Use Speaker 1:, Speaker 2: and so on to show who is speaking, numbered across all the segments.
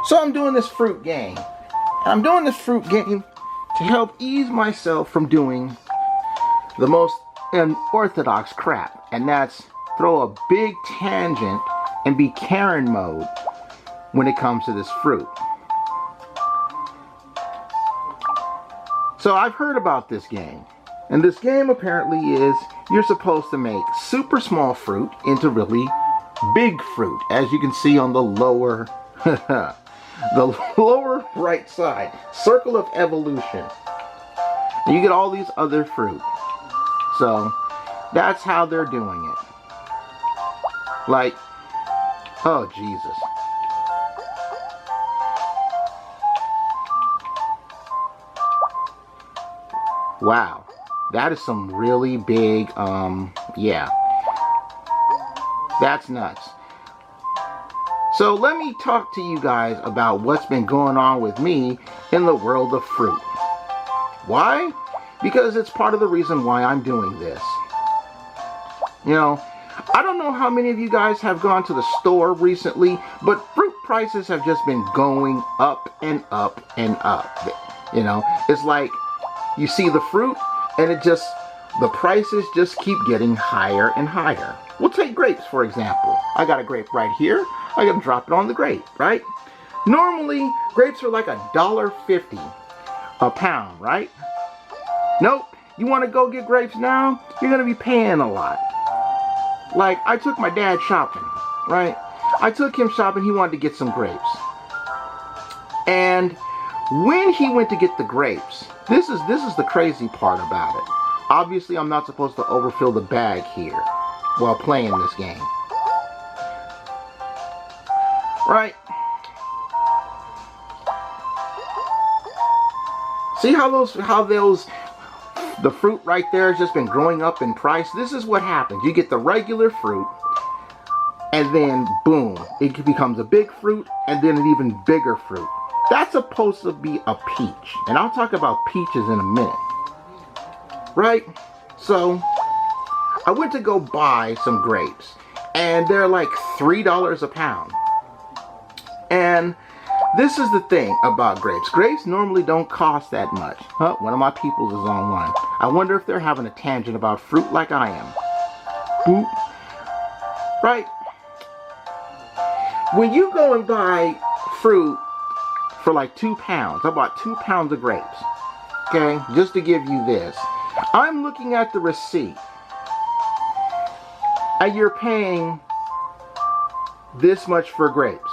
Speaker 1: So I'm doing this fruit game. And I'm doing this fruit game to help ease myself from doing the most unorthodox crap. And that's throw a big tangent and be Karen mode when it comes to this fruit. So I've heard about this game. And this game apparently is you're supposed to make super small fruit into really big fruit, as you can see on the lower the lower right side, circle of evolution. And you get all these other fruit. So that's how they're doing it. Like, oh Jesus. Wow. That is some really big, yeah. That's nuts. So let me talk to you guys about what's been going on with me in the world of fruit. Why? Because it's part of the reason why I'm doing this. You know, I don't know how many of you guys have gone to the store recently, but fruit prices have just been going up and up and up. You know, it's like you see the fruit and the prices just keep getting higher and higher. We'll take grapes, for example. I got a grape right here. I gotta drop it on the grape, right? Normally, grapes are like $1.50 a pound, right? Nope. You wanna go get grapes now? You're gonna be paying a lot. Like, I took my dad shopping, right? I took him shopping, he wanted to get some grapes. And when he went to get the grapes, this is the crazy part about it. Obviously, I'm not supposed to overfill the bag here while playing this game. Right? See how the fruit right there has just been growing up in price? This is what happens. You get the regular fruit, and then boom, it becomes a big fruit, and then an even bigger fruit. That's supposed to be a peach. And I'll talk about peaches in a minute. Right? So, I went to go buy some grapes. And they're like $3 a pound. And this is the thing about grapes. Grapes normally don't cost that much. Huh? One of my peoples is on one. I wonder if they're having a tangent about fruit like I am. Boop. Right? When you go and buy fruit for like 2 pounds. I bought 2 pounds of grapes. Okay, just to give you this. I'm looking at the receipt. And you're paying this much for grapes.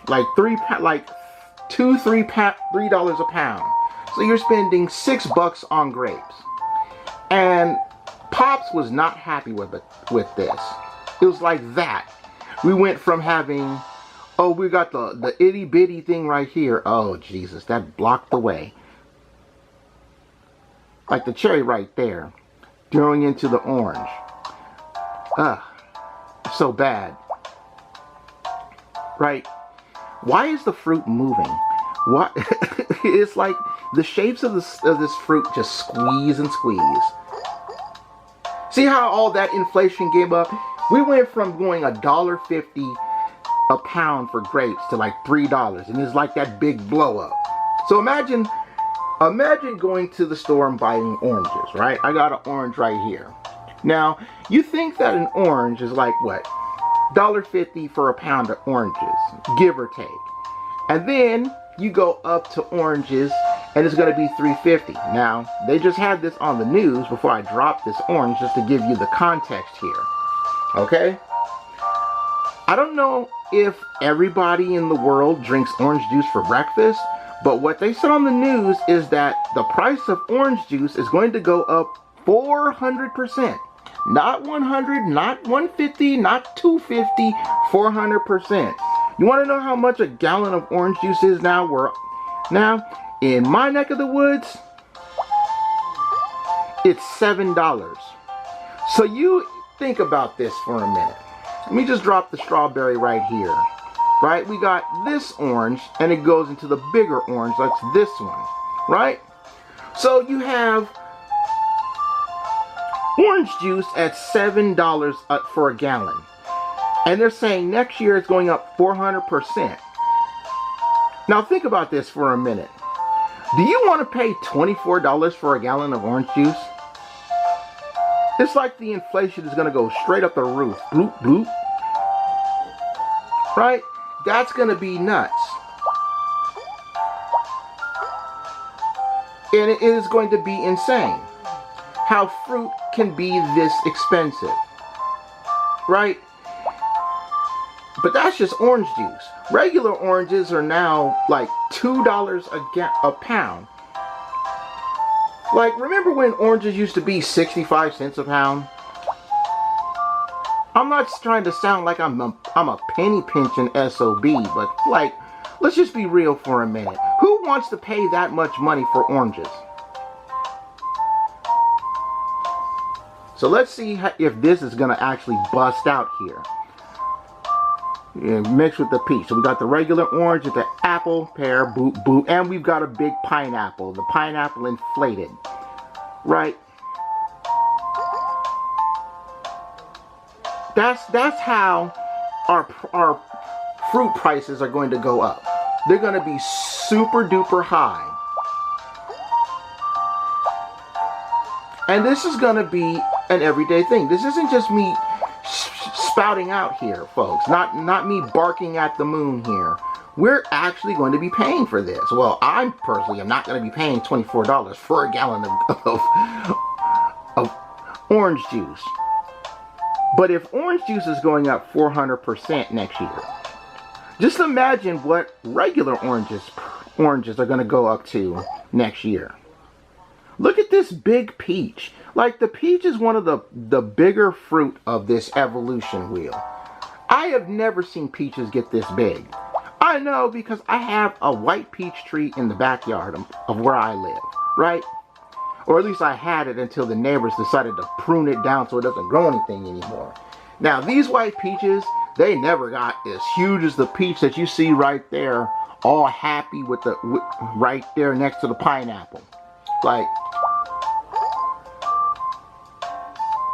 Speaker 1: Like $3 a pound. So you're spending $6 on grapes. And Pops was not happy with this. It was like that. We went from having, oh, we got the itty bitty thing right here. Oh, Jesus, that blocked the way. Like the cherry right there. Going into the orange. Ugh. So bad. Right? Why is the fruit moving? What? It's like the shapes of this fruit just squeeze and squeeze. See how all that inflation gave up? We went from going $1.50 a pound for grapes to like $3, and it's like that big blow up. So imagine going to the store and buying oranges, right? I got an orange right here. Now, you think that an orange is like what? $1.50 for a pound of oranges, give or take. And then you go up to oranges and it's going to be $3.50. Now, they just had this on the news before I dropped this orange just to give you the context here. Okay? I don't know if everybody in the world drinks orange juice for breakfast, but what they said on the news is that the price of orange juice is going to go up 400%. Not 100, not 150, not 250, 400%. You want to know how much a gallon of orange juice is now? Now, in my neck of the woods, it's $7. So you think about this for a minute. Let me just drop the strawberry right here. Right? We got this orange, and it goes into the bigger orange. That's this one. Right? So you have orange juice at $7 for a gallon. And they're saying next year it's going up 400%. Now think about this for a minute. Do you want to pay $24 for a gallon of orange juice? It's like the inflation is going to go straight up the roof. Bloop, bloop. Right? That's going to be nuts. And it is going to be insane how fruit can be this expensive. Right? But that's just orange juice. Regular oranges are now like $2 a pound. Like, remember when oranges used to be 65 cents a pound? I'm not trying to sound like I'm a penny pinching SOB, but like, let's just be real for a minute. Who wants to pay that much money for oranges? So let's see if this is going to actually bust out here. Yeah, mixed with the peach. So we got the regular orange with the apple, pear, boop, boop, and we've got a big pineapple. The pineapple inflated. Right? That's how our fruit prices are going to go up. They're going to be super duper high. And this is going to be an everyday thing. This isn't just me spouting out here, folks. Not me barking at the moon here. We're actually going to be paying for this. Well, I personally am not going to be paying $24 for a gallon of orange juice. But if orange juice is going up 400% next year, just imagine what regular oranges are going to go up to next year. Look at this big peach. Like, the peach is one of the bigger fruit of this evolution wheel. I have never seen peaches get this big. I know because I have a white peach tree in the backyard of where I live, right? Or at least I had it until the neighbors decided to prune it down so it doesn't grow anything anymore. Now, these white peaches, they never got as huge as the peach that you see right there, all happy with right there next to the pineapple. Like,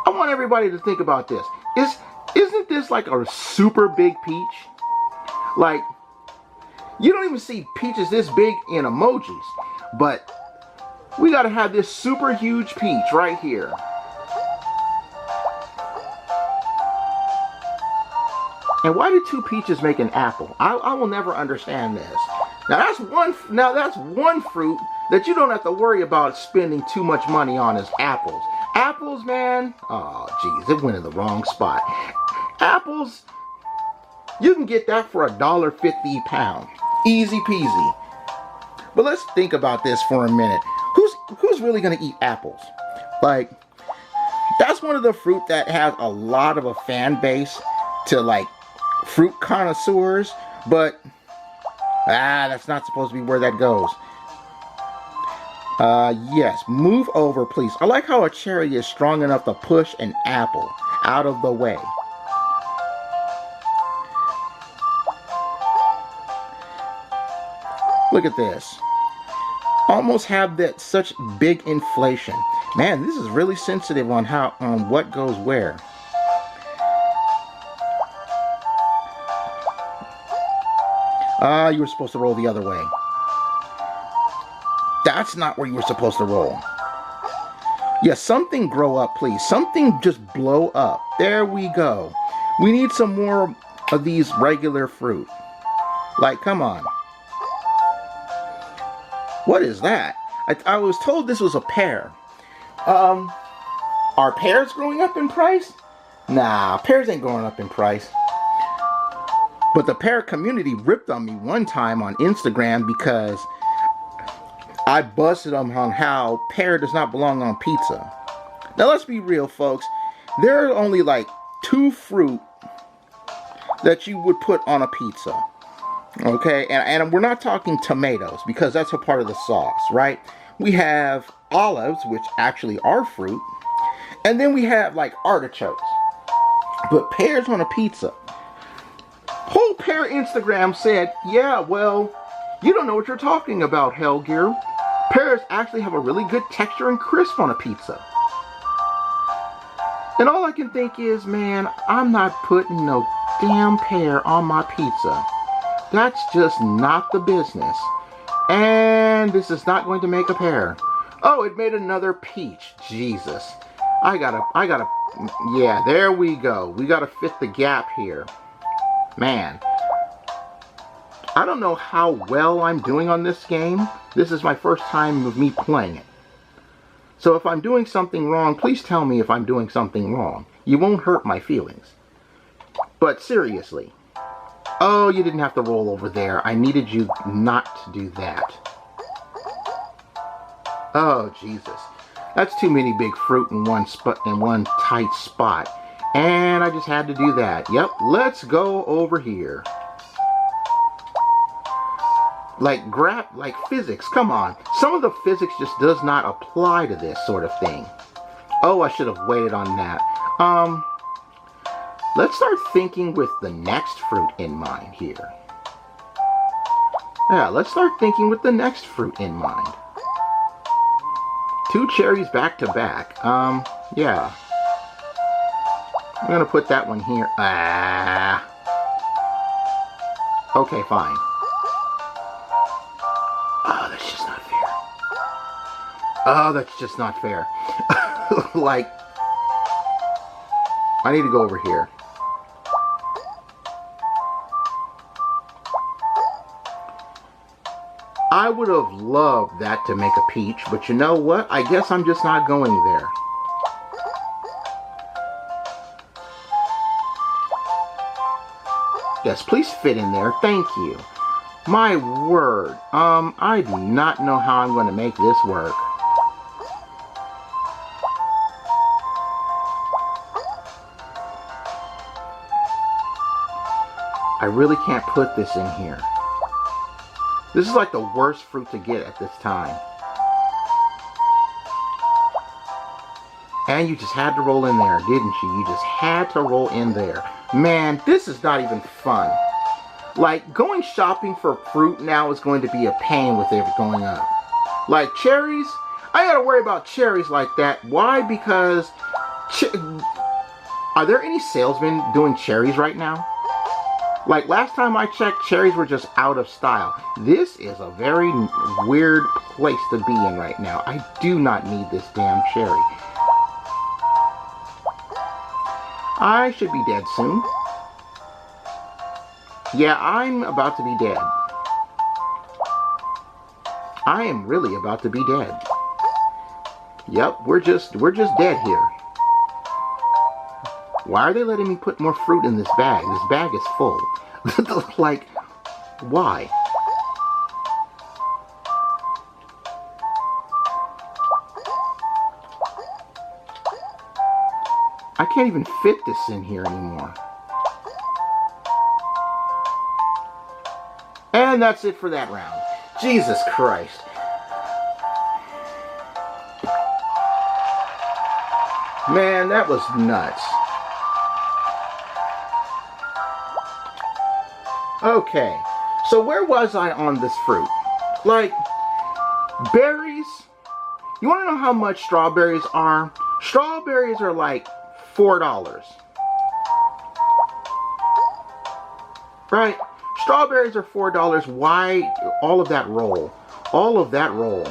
Speaker 1: I want everybody to think about this. Isn't this like a super big peach? Like, you don't even see peaches this big in emojis, but we got to have this super huge peach right here. And why did two peaches make an apple? I will never understand this. Now that's one fruit that you don't have to worry about spending too much money on is apples. Apples, man. Oh, geez, it went in the wrong spot. Apples, you can get that for $1.50 a pound. Easy peasy. But let's think about this for a minute. Who's really gonna eat apples? Like, that's one of the fruit that has a lot of a fan base to like fruit connoisseurs, but that's not supposed to be where that goes. Yes, move over, please. I like how a cherry is strong enough to push an apple out of the way. Look at this. Almost have that such big inflation. Man, this is really sensitive on what goes where. You were supposed to roll the other way. That's not where you were supposed to roll. Yeah, something grow up, please. Something just blow up. There we go. We need some more of these regular fruit. Like, come on. What is that? I was told this was a pear. Are pears growing up in price? Nah, pears ain't going up in price. But the pear community ripped on me one time on Instagram because I busted them on how pear does not belong on pizza. Now let's be real, folks. There are only like 2 fruit that you would put on a pizza. Okay, and we're not talking tomatoes because that's a part of the sauce, right? We have olives, which actually are fruit, and then we have like artichokes. But pears on a pizza. Whole pear Instagram said, yeah, well, you don't know what you're talking about, Hellgear. Pears actually have a really good texture and crisp on a pizza. And all I can think is, man, I'm not putting no damn pear on my pizza. That's just not the business. And this is not going to make a pear. Oh, it made another peach. Jesus. I gotta, yeah, there we go. We gotta fit the gap here. Man. I don't know how well I'm doing on this game. This is my first time of me playing it. So if I'm doing something wrong, please tell me if I'm doing something wrong. You won't hurt my feelings. But seriously. Oh, you didn't have to roll over there. I needed you not to do that. Oh, Jesus. That's too many big fruit in one tight spot. And I just had to do that. Yep, let's go over here. Like physics, come on. Some of the physics just does not apply to this sort of thing. Oh, I should have waited on that. Let's start thinking with the next fruit in mind here. Yeah, let's start thinking with the next fruit in mind. 2 cherries back to back. Yeah. I'm gonna put that one here. Okay, fine. Oh, that's just not fair. Oh, that's just not fair. Like, I need to go over here. I would have loved that to make a peach, but you know what? I guess I'm just not going there. Yes, please fit in there. Thank you. My word. I do not know how I'm going to make this work. I really can't put this in here. This is like the worst fruit to get at this time. And you just had to roll in there, didn't you? You just had to roll in there. Man, this is not even fun. Like, going shopping for fruit now is going to be a pain with it going up. Like cherries, I gotta worry about cherries like that. Why? Because, are there any salesmen doing cherries right now? Like, last time I checked, cherries were just out of style. This is a very weird place to be in right now. I do not need this damn cherry. I should be dead soon. Yeah, I'm about to be dead. I am really about to be dead. Yep, we're just dead here. Why are they letting me put more fruit in this bag? This bag is full. Like, why? I can't even fit this in here anymore. And that's it for that round. Jesus Christ. Man, that was nuts. Okay, so where was I on this fruit? Like, berries? You want to know how much strawberries are? Strawberries are like $4. Right? Strawberries are $4. Why all of that roll? All of that roll.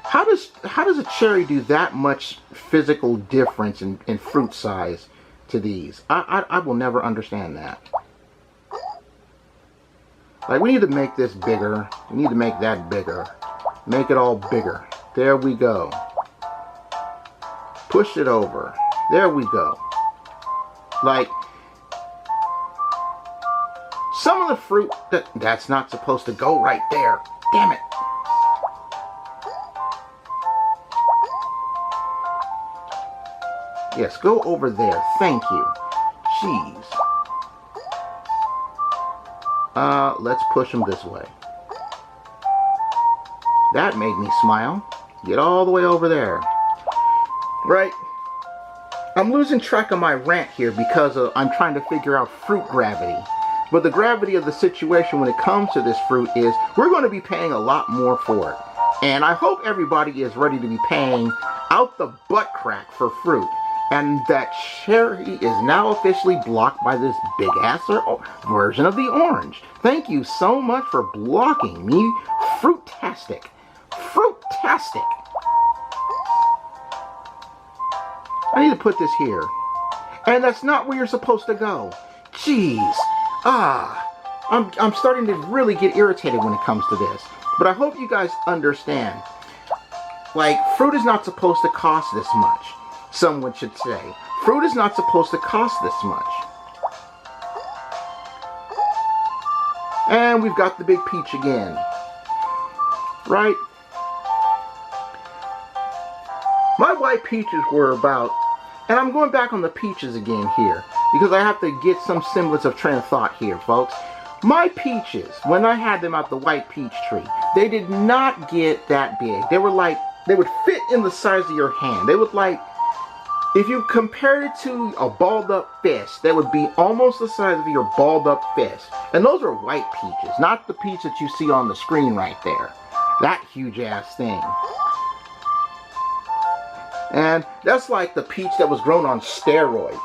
Speaker 1: How does a cherry do that much physical difference in fruit size to these? I will never understand that. Like, we need to make this bigger. We need to make that bigger. Make it all bigger. There we go. Push it over. There we go. Like, some of the fruit, that's not supposed to go right there. Damn it. Yes, go over there. Thank you. Jeez. Let's push them this way. That made me smile. Get all the way over there. Right? I'm losing track of my rant here because I'm trying to figure out fruit gravity. But the gravity of the situation when it comes to this fruit is we're going to be paying a lot more for it. And I hope everybody is ready to be paying out the butt crack for fruit. And that cherry is now officially blocked by this big-ass version of the orange. Thank you so much for blocking me, Fruitastic. Fruitastic. I need to put this here. And that's not where you're supposed to go. Jeez. I'm starting to really get irritated when it comes to this. But I hope you guys understand. Like, fruit is not supposed to cost this much. Someone should say. Fruit is not supposed to cost this much. And we've got the big peach again. Right? My white peaches were about... And I'm going back on the peaches again here. Because I have to get some semblance of train of thought here, folks. My peaches, when I had them out the white peach tree, they did not get that big. They were like... They would fit in the size of your hand. They would like... If you compared it to a balled up fist, that would be almost the size of your balled up fist. And those are white peaches, not the peach that you see on the screen right there. That huge ass thing. And that's like the peach that was grown on steroids.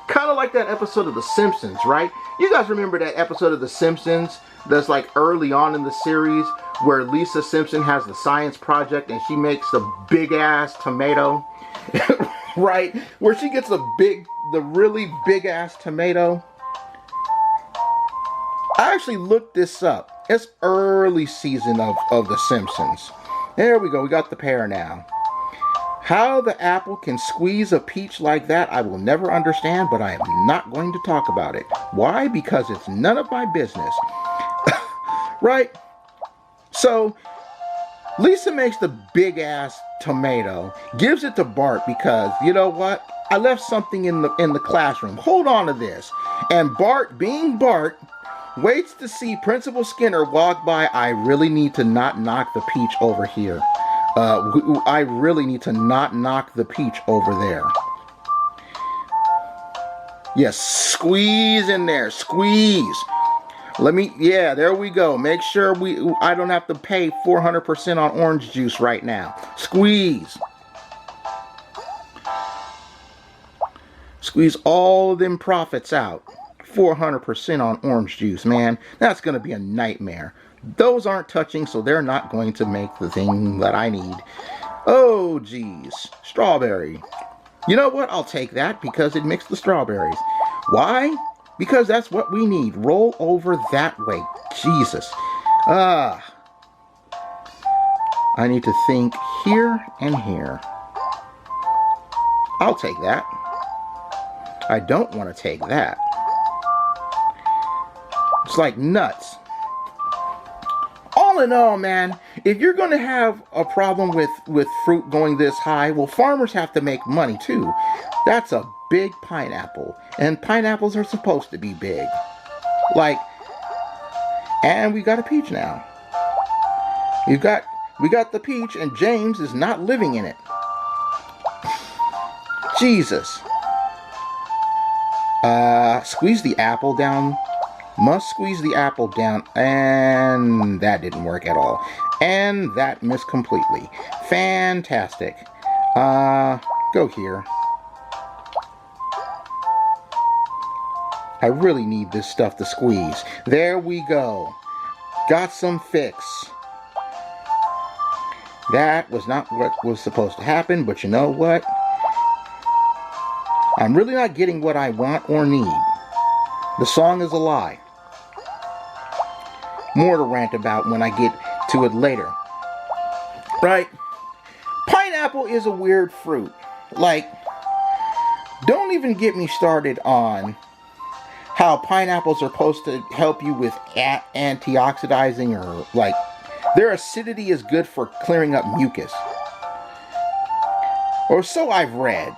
Speaker 1: Kind of like that episode of The Simpsons, right? You guys remember that episode of The Simpsons that's like early on in the series where Lisa Simpson has the science project and she makes the big ass tomato? Right? Where she gets the really big ass tomato. I actually looked this up. It's early season of The Simpsons. There we go. We got the pear now. How the apple can squeeze a peach like that, I will never understand, but I am not going to talk about it. Why? Because it's none of my business. Right? So, Lisa makes the big ass tomato, gives it to Bart because, you know what? I left something in the classroom. Hold on to this. And Bart, being Bart, waits to see Principal Skinner walk by. I really need to not knock the peach over here. I really need to not knock the peach over there. Yes, squeeze in there. Squeeze. Yeah, there we go. Make sure I don't have to pay 400% on orange juice right now. Squeeze. Squeeze all of them profits out. 400% on orange juice, man. That's going to be a nightmare. Those aren't touching, so they're not going to make the thing that I need. Oh, geez. Strawberry. You know what? I'll take that because it mixed the strawberries. Why? Because that's what we need. Roll over that way. Jesus. I need to think here and here. I'll take that. I don't want to take that. It's like nuts. All in all, man, if you're going to have a problem with fruit going this high, well, farmers have to make money too. That's a big pineapple. And pineapples are supposed to be big. Like, and we got a peach now. We got the peach and James is not living in it. Jesus. Squeeze the apple down. Must squeeze the apple down. And that didn't work at all. And that missed completely. Fantastic. Go here. I really need this stuff to squeeze. There we go. Got some fix. That was not what was supposed to happen, but you know what? I'm really not getting what I want or need. The song is a lie. More to rant about when I get to it later. Right? Pineapple is a weird fruit. Like, don't even get me started on how pineapples are supposed to help you with antioxidizing, or like their acidity is good for clearing up mucus. Or so I've read.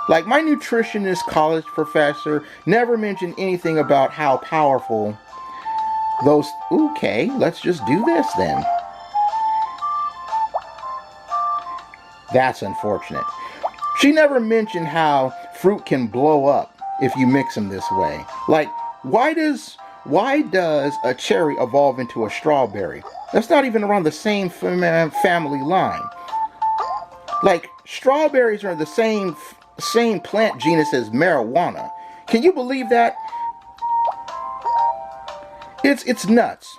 Speaker 1: Like, my nutritionist college professor never mentioned anything about how powerful those... Okay, let's just do this then. That's unfortunate. She never mentioned how fruit can blow up if you mix them this way. Like, why does a cherry evolve into a strawberry? That's not even around the same family line. Like, strawberries are the same same plant genus as marijuana. Can you believe that? It's nuts.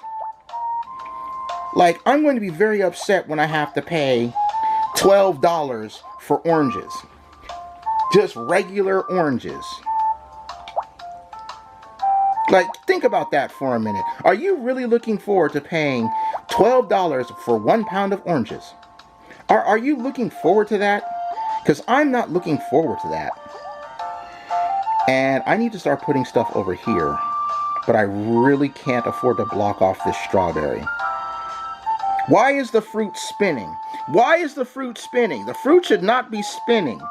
Speaker 1: Like, I'm going to be very upset when I have to pay $12 for oranges. Just regular oranges. Like, think about that for a minute. Are you really looking forward to paying $12 for 1 pound of oranges? Are you looking forward to that? Because I'm not looking forward to that. And I need to start putting stuff over here. But I really can't afford to block off this strawberry. Why is the fruit spinning? Why is the fruit spinning? The fruit should not be spinning.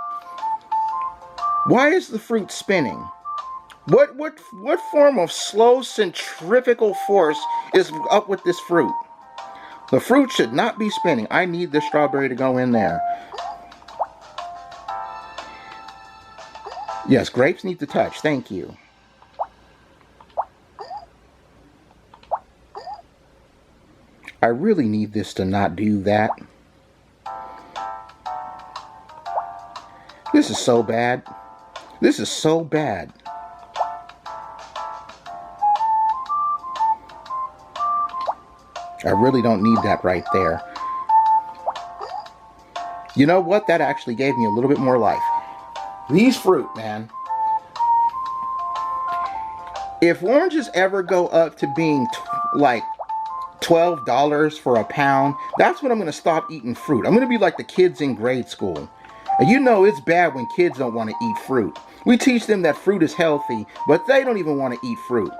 Speaker 1: Why is the fruit spinning? What form of slow centrifugal force is up with this fruit? The fruit should not be spinning. I need this strawberry to go in there. Yes, grapes need to touch. Thank you. I really need this to not do that. This is so bad. This is so bad. I really don't need that right there. You know what? That actually gave me a little bit more life. These fruit, man. If oranges ever go up to being like $12 for a pound, that's when I'm going to stop eating fruit. I'm going to be like the kids in grade school. And you know it's bad when kids don't want to eat fruit. We teach them that fruit is healthy, but they don't even want to eat fruit.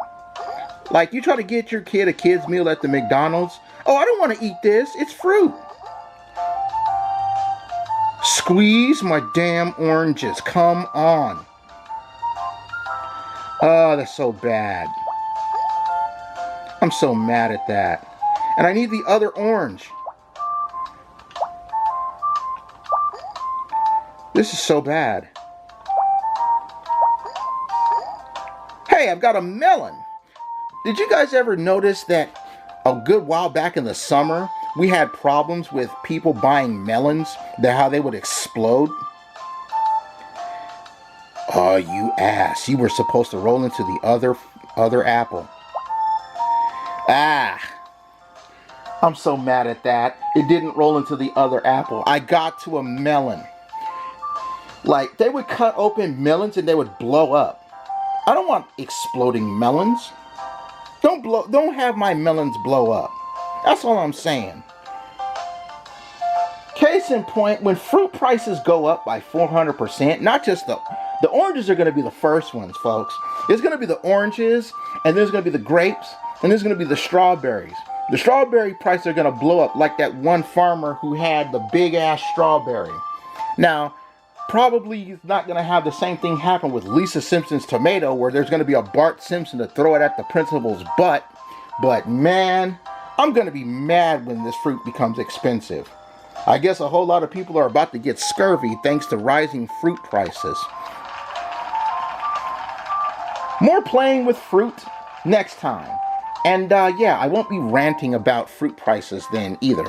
Speaker 1: Like, you try to get your kid a kid's meal at the McDonald's. Oh, I don't want to eat this. It's fruit. Squeeze my damn oranges. Come on. Oh, that's so bad. I'm so mad at that. And I need the other orange. This is so bad. Hey, I've got a melon. Did you guys ever notice that a good while back in the summer, we had problems with people buying melons, how they would explode? Oh, you ass. You were supposed to roll into the other apple. Ah. I'm so mad at that. It didn't roll into the other apple. I got to a melon. Like, they would cut open melons and they would blow up. I don't want exploding melons. Don't have my melons blow up. That's all I'm saying. Case in point, when fruit prices go up by 400%, not just the oranges are going to be the first ones, folks. There's going to be the oranges, and there's going to be the grapes, and there's going to be the strawberries. The strawberry prices are going to blow up like that one farmer who had the big ass strawberry. Now, probably he's not going to have the same thing happen with Lisa Simpson's tomato, where there's going to be a Bart Simpson to throw it at the principal's butt. But man, I'm going to be mad when this fruit becomes expensive. I guess a whole lot of people are about to get scurvy thanks to rising fruit prices. More playing with fruit next time. And yeah, I won't be ranting about fruit prices then either.